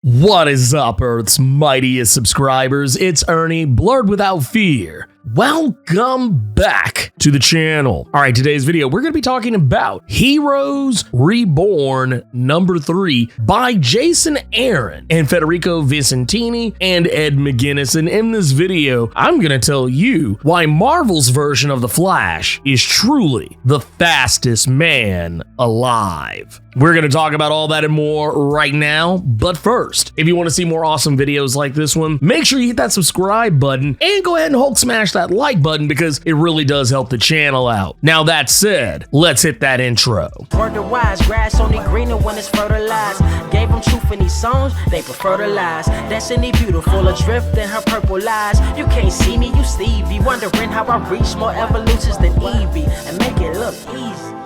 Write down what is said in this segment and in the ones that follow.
What is up, Earth's mightiest subscribers? It's Ernie, Blerd without fear. Welcome back to the channel. All right, today's video, we're going to be talking about Heroes Reborn number 3 by Jason Aaron and Federico Vicentini and Ed McGuinness. And in this video, I'm going to tell you why Marvel's version of The Flash is truly the fastest man alive. We're going to talk about all that and more right now. But first, if you want to see more awesome videos like this one, make sure you hit that subscribe button and go ahead and Hulk smash that like button because it really does help the channel out. Now that said, let's hit that intro. Word to wise, grass only greener when it's fertilized. Gave them truth in these songs, they prefer to lies. Destiny beautiful, adrift in her purple eyes. You can't see me, you Stevie, wondering how I reach more evolutions than Evie and make it look easy.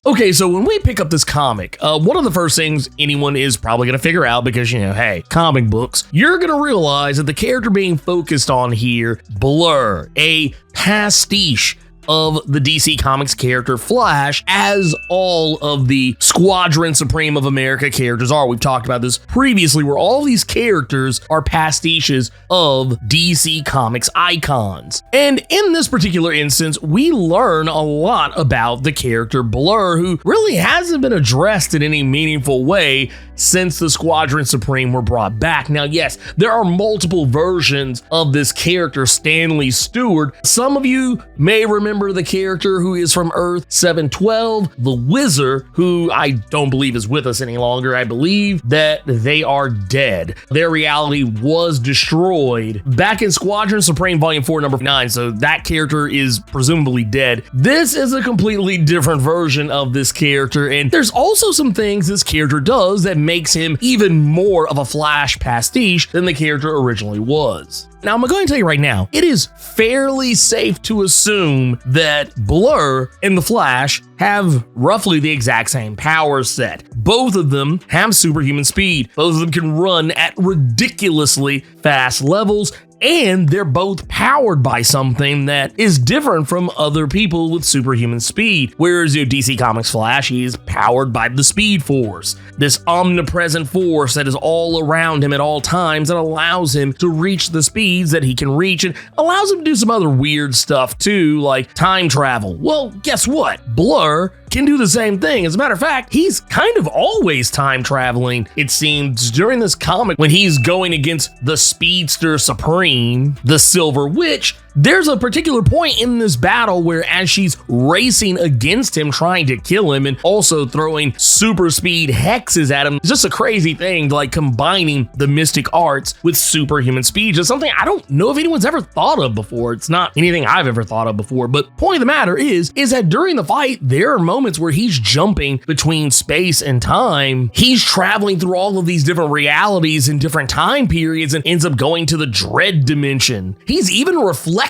Okay, so when we pick up this comic, one of the first things anyone is probably going to figure out, because, you know, hey, comic books, you're going to realize that the character being focused on here, Blerd, a pastiche of the DC Comics character Flash, as all of the Squadron Supreme of America characters are. We've talked about this previously, where all these characters are pastiches of DC Comics icons. And in this particular instance, we learn a lot about the character Blerd, who really hasn't been addressed in any meaningful way since the Squadron Supreme were brought back. Now, yes, there are multiple versions of this character, Stanley Stewart. Some of you may remember the character who is from Earth 712, the Wizard, who I don't believe is with us any longer. I believe that they are dead. Their reality was destroyed back in Squadron Supreme Volume 4, number 9, so that character is presumably dead. This is a completely different version of this character, and there's also some things this character does that makes him even more of a Flash pastiche than the character originally was. Now, I'm going to tell you right now, it is fairly safe to assume that Blerd and the Flash have roughly the exact same power set. Both of them have superhuman speed. Both of them can run at ridiculously fast levels, and they're both powered by something that is different from other people with superhuman speed. Whereas DC Comics Flash, he is powered by the Speed Force, this omnipresent force that is all around him at all times that allows him to reach the speeds that he can reach, and allows him to do some other weird stuff too, like time travel. Well, guess what? Blerd can do the same thing. As a matter of fact, he's kind of always time traveling, it seems, during this comic when he's going against the Speedster Supreme, the Silver Witch. There's a particular point in this battle where, as she's racing against him, trying to kill him, and also throwing super speed hexes at him, it's just a crazy thing, like combining the mystic arts with superhuman speed. Just something I don't know if anyone's ever thought of before. It's not anything I've ever thought of before, but point of the matter is that during the fight, there are moments where he's jumping between space and time. He's traveling through all of these different realities in different time periods and ends up going to the Dread dimension. He's even reflecting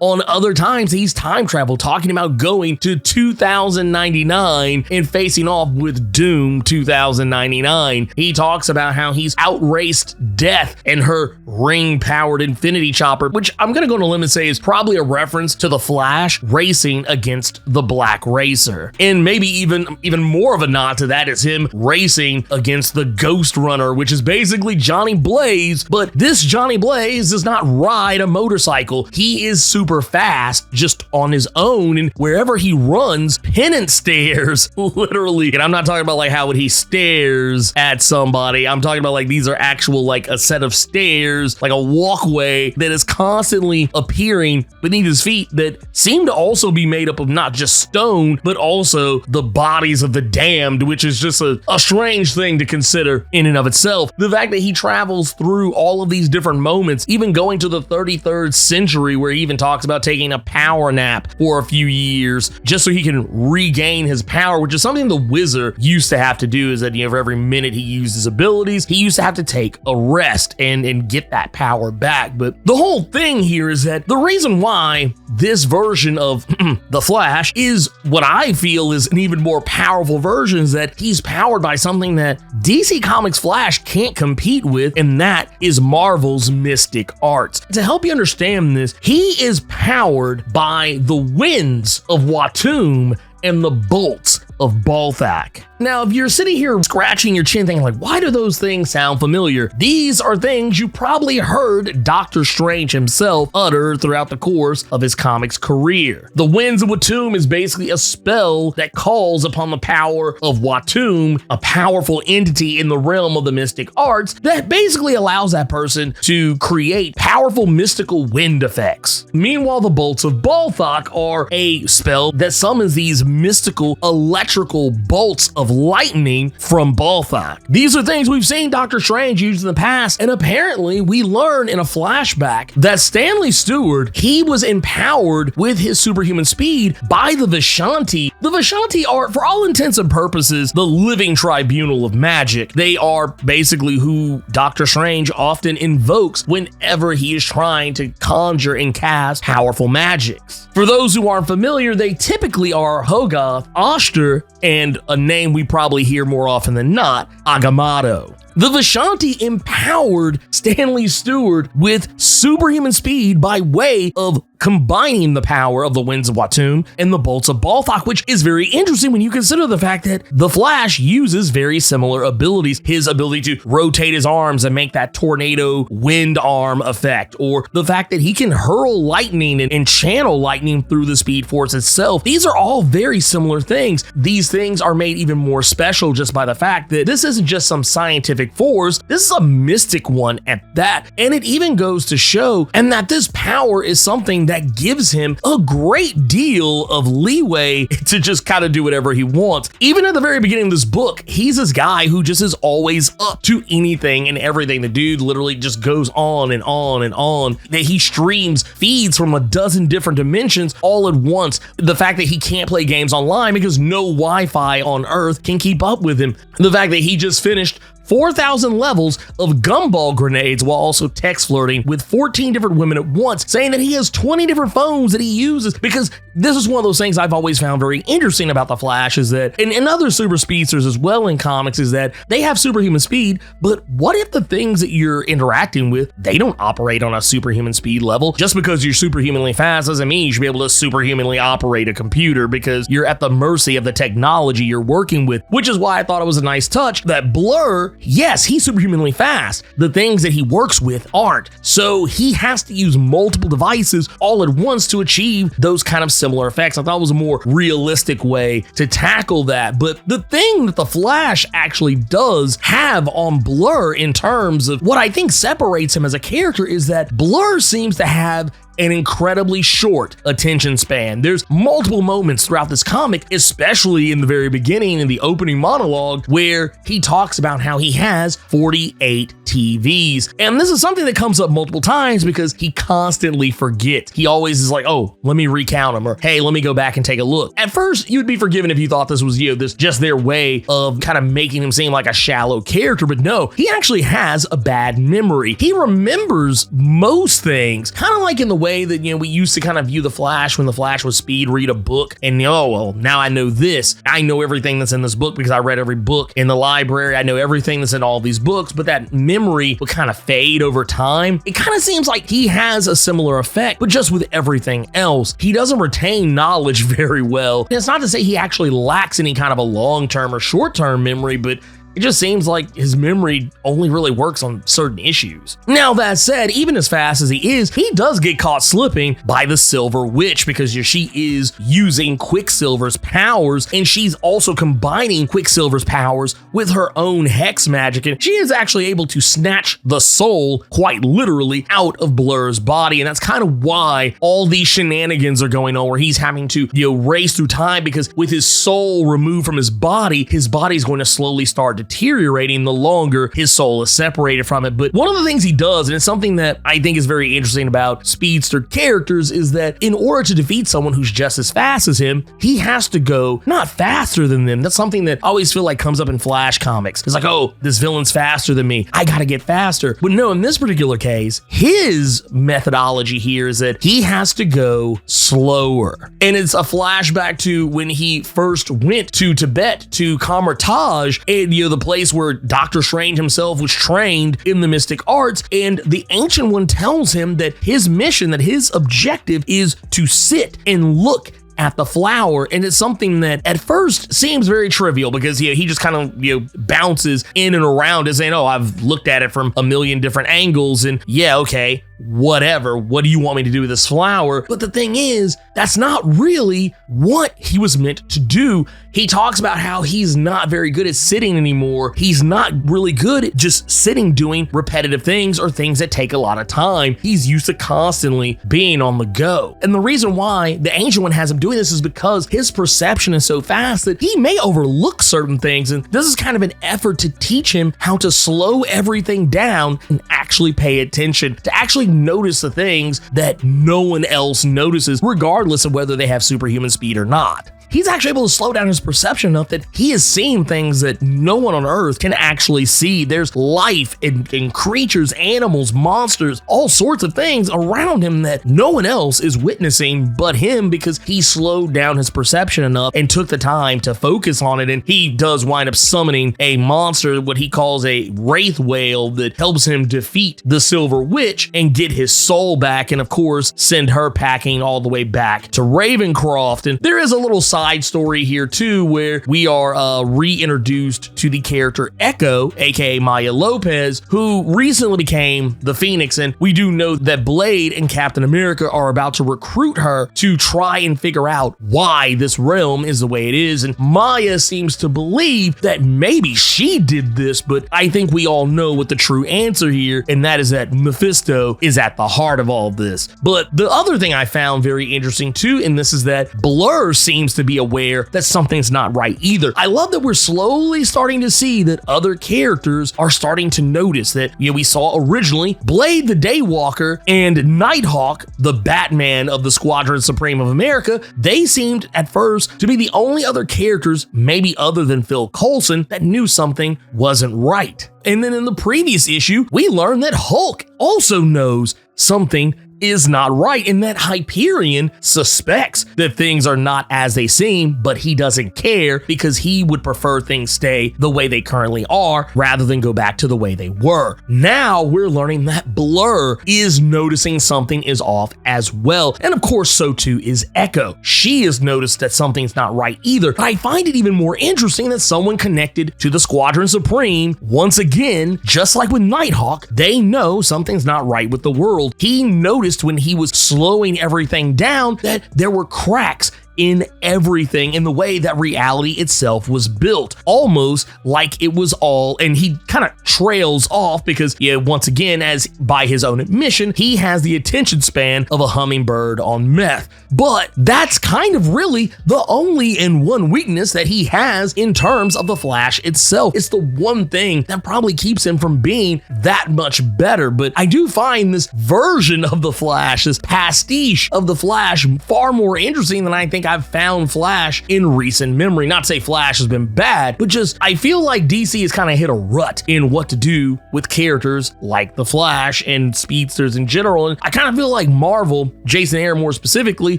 on other times he's time traveled, talking about going to 2099 and facing off with Doom 2099. He talks about how he's outraced Death and her ring-powered Infinity Chopper, which I'm gonna go on a limb and say is probably a reference to the Flash racing against the Black Racer. And maybe even more of a nod to that is him racing against the Ghost Runner, which is basically Johnny Blaze, but this Johnny Blaze does not ride a motorcycle. He is super fast just on his own, and wherever he runs, penance stairs, literally. And I'm not talking about like how would he stares at somebody. I'm talking about like these are actual, like a set of stairs, like a walkway that is constantly appearing beneath his feet that seem to also be made up of not just stone, but also the bodies of the damned, which is just a strange thing to consider in and of itself. The fact that he travels through all of these different moments, even going to the 33rd century, where he even talks about taking a power nap for a few years just so he can regain his power, which is something the Wizard used to have to do, is that, you know, for every minute he used his abilities, he used to have to take a rest and get that power back. But the whole thing here is that the reason why this version of the Flash is what I feel is an even more powerful version is that he's powered by something that DC Comics Flash can't compete with, and that is Marvel's mystic arts. To help you understand this, he is powered by the winds of Watum and the bolts of Balthak. Now, if you're sitting here scratching your chin thinking like, why do those things sound familiar? These are things you probably heard Doctor Strange himself utter throughout the course of his comics career. The Winds of Watum is basically a spell that calls upon the power of Watum, a powerful entity in the realm of the mystic arts that basically allows that person to create powerful mystical wind effects. Meanwhile, the Bolts of Balthak are a spell that summons these mystical electrical bolts of lightning from Balthak. These are things we've seen Doctor Strange use in the past, and apparently we learn in a flashback that Stanley Stewart, he was empowered with his superhuman speed by the Vishanti. The Vishanti are, for all intents and purposes, the living tribunal of magic. They are basically who Doctor Strange often invokes whenever he is trying to conjure and cast powerful magics. For those who aren't familiar, they typically are Hogarth, Oster, and a name we probably hear more often than not, Agamotto. The Vishanti empowered Stanley Stewart with superhuman speed by way of combining the power of the Winds of Watum and the Bolts of Balthak, which is very interesting when you consider the fact that the Flash uses very similar abilities. His ability to rotate his arms and make that tornado wind arm effect, or the fact that he can hurl lightning and channel lightning through the Speed Force itself. These are all very similar things. These things are made even more special just by the fact that this isn't just some scientific force, this is a mystic one at that. And it even goes to show and that this power is something that gives him a great deal of leeway to just kind of do whatever he wants. Even at the very beginning of this book, he's this guy who just is always up to anything and everything. The dude literally just goes on and on and on. That he streams feeds from a dozen different dimensions all at once. The fact that he can't play games online because no Wi-Fi on Earth can keep up with him. The fact that he just finished 4,000 levels of gumball grenades while also text flirting with 14 different women at once, saying that he has 20 different phones that he uses, because this is one of those things I've always found very interesting about the Flash is that, and other super speedsters as well in comics, is that they have superhuman speed, but what if the things that you're interacting with, they don't operate on a superhuman speed level? Just because you're superhumanly fast doesn't mean you should be able to superhumanly operate a computer, because you're at the mercy of the technology you're working with, which is why I thought it was a nice touch that Blerd, yes, he's superhumanly fast. The things that he works with aren't. So he has to use multiple devices all at once to achieve those kind of similar effects. I thought it was a more realistic way to tackle that. But the thing that the Flash actually does have on Blerd in terms of what I think separates him as a character is that Blerd seems to have an incredibly short attention span. There's multiple moments throughout this comic, especially in the very beginning in the opening monologue, where he talks about how he has 48 TVs. And this is something that comes up multiple times because he constantly forgets. He always is like, oh, let me recount them, or hey, let me go back and take a look. At first, you'd be forgiven if you thought this was, this just their way of kind of making him seem like a shallow character, but no, he actually has a bad memory. He remembers most things, kind of like in the way that, we used to kind of view the Flash when the Flash was speed read a book and, oh, well, now I know this. I know everything that's in this book because I read every book in the library. I know everything that's in all these books, but that memory would kind of fade over time. It kind of seems like he has a similar effect, but just with everything else. He doesn't retain knowledge very well. And it's not to say he actually lacks any kind of a long-term or short-term memory, but it just seems like his memory only really works on certain issues. Now, that said, even as fast as he is, he does get caught slipping by the Silver Witch because she is using Quicksilver's powers, and she's also combining Quicksilver's powers with her own hex magic, and she is actually able to snatch the soul, quite literally, out of Blerd's body, and that's kind of why all these shenanigans are going on, where he's having to, race through time, because with his soul removed from his body is going to slowly start deteriorating the longer his soul is separated from it. But one of the things he does, and it's something that I think is very interesting about speedster characters, is that in order to defeat someone who's just as fast as him, he has to go not faster than them. That's something that I always feel like comes up in Flash comics. It's like, oh, this villain's faster than me, I gotta get faster. But no, in this particular case, his methodology here is that he has to go slower. And it's a flashback to when he first went to Tibet to Kamar-Taj, and the place where Doctor Strange himself was trained in the mystic arts, and the Ancient One tells him that his mission, that his objective is to sit and look at the flower, and it's something that at first seems very trivial because he just kind of bounces in and around it saying, oh, I've looked at it from a million different angles, and yeah, okay, whatever, what do you want me to do with this flower? But the thing is, that's not really what he was meant to do. He talks about how he's not very good at sitting anymore. He's not really good at just sitting doing repetitive things or things that take a lot of time. He's used to constantly being on the go. And the reason why the Ancient One has him doing this is because his perception is so fast that he may overlook certain things, and this is kind of an effort to teach him how to slow everything down and actually pay attention, to actually notice the things that no one else notices, regardless of whether they have superhuman speed or not. He's actually able to slow down his perception enough that he is seeing things that no one on Earth can actually see. There's life and creatures, animals, monsters, all sorts of things around him that no one else is witnessing but him, because he slowed down his perception enough and took the time to focus on it. And he does wind up summoning a monster, what he calls a wraith whale, that helps him defeat the Silver Witch and get his soul back, and of course send her packing all the way back to Ravencroft. And there is a little side story here too, where we are reintroduced to the character Echo, aka Maya Lopez, who recently became the Phoenix, and we do know that Blade and Captain America are about to recruit her to try and figure out why this realm is the way it is. And Maya seems to believe that maybe she did this, but I think we all know what the true answer here, and that is that Mephisto is at the heart of all this. But the other thing I found very interesting too, and this is that Blerd seems to be aware that something's not right either. I love that we're slowly starting to see that other characters are starting to notice that, we saw originally Blade the Daywalker and Nighthawk, the Batman of the Squadron Supreme of America. They seemed at first to be the only other characters, maybe other than Phil Coulson, that knew something wasn't right. And then in the previous issue, we learned that Hulk also knows something is not right, and that Hyperion suspects that things are not as they seem, but he doesn't care because he would prefer things stay the way they currently are rather than go back to the way they were. Now we're learning that Blerd is noticing something is off as well, and of course so too is Echo. She has noticed that something's not right either. But I find it even more interesting that someone connected to the Squadron Supreme, once again, just like with Nighthawk, they know something's not right with the world. He noticed when he was slowing everything down that there were cracks in everything, in the way that reality itself was built, almost like it was all, and he kind of trails off because, once again, as by his own admission, he has the attention span of a hummingbird on meth. But that's kind of really the only and one weakness that he has in terms of the Flash itself. It's the one thing that probably keeps him from being that much better. But I do find this version of the Flash, this pastiche of the Flash, far more interesting than I think I've found Flash in recent memory. Not to say Flash has been bad, but just I feel like DC has kind of hit a rut in what to do with characters like the Flash and speedsters in general. And I kind of feel like Marvel, Jason Aaron more specifically,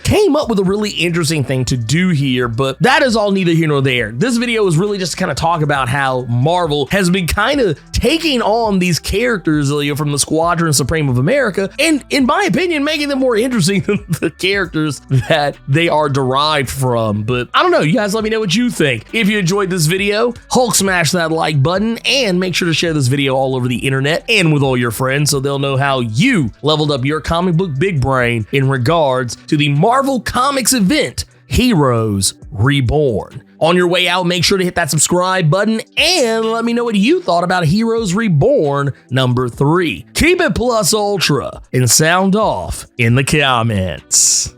came up with a really interesting thing to do here, but that is all neither here nor there. This video is really just to kind of talk about how Marvel has been kind of taking on these characters from the Squadron Supreme of America, and in my opinion, making them more interesting than the characters that they are derived from. But I don't know, you guys let me know what you think. If you enjoyed this video, Hulk smash that like button and make sure to share this video all over the internet and with all your friends so they'll know how you leveled up your comic book big brain in regards to the Marvel Comics event, Heroes Reborn. On your way out, make sure to hit that subscribe button and let me know what you thought about Heroes Reborn #3. Keep it plus ultra and sound off in the comments.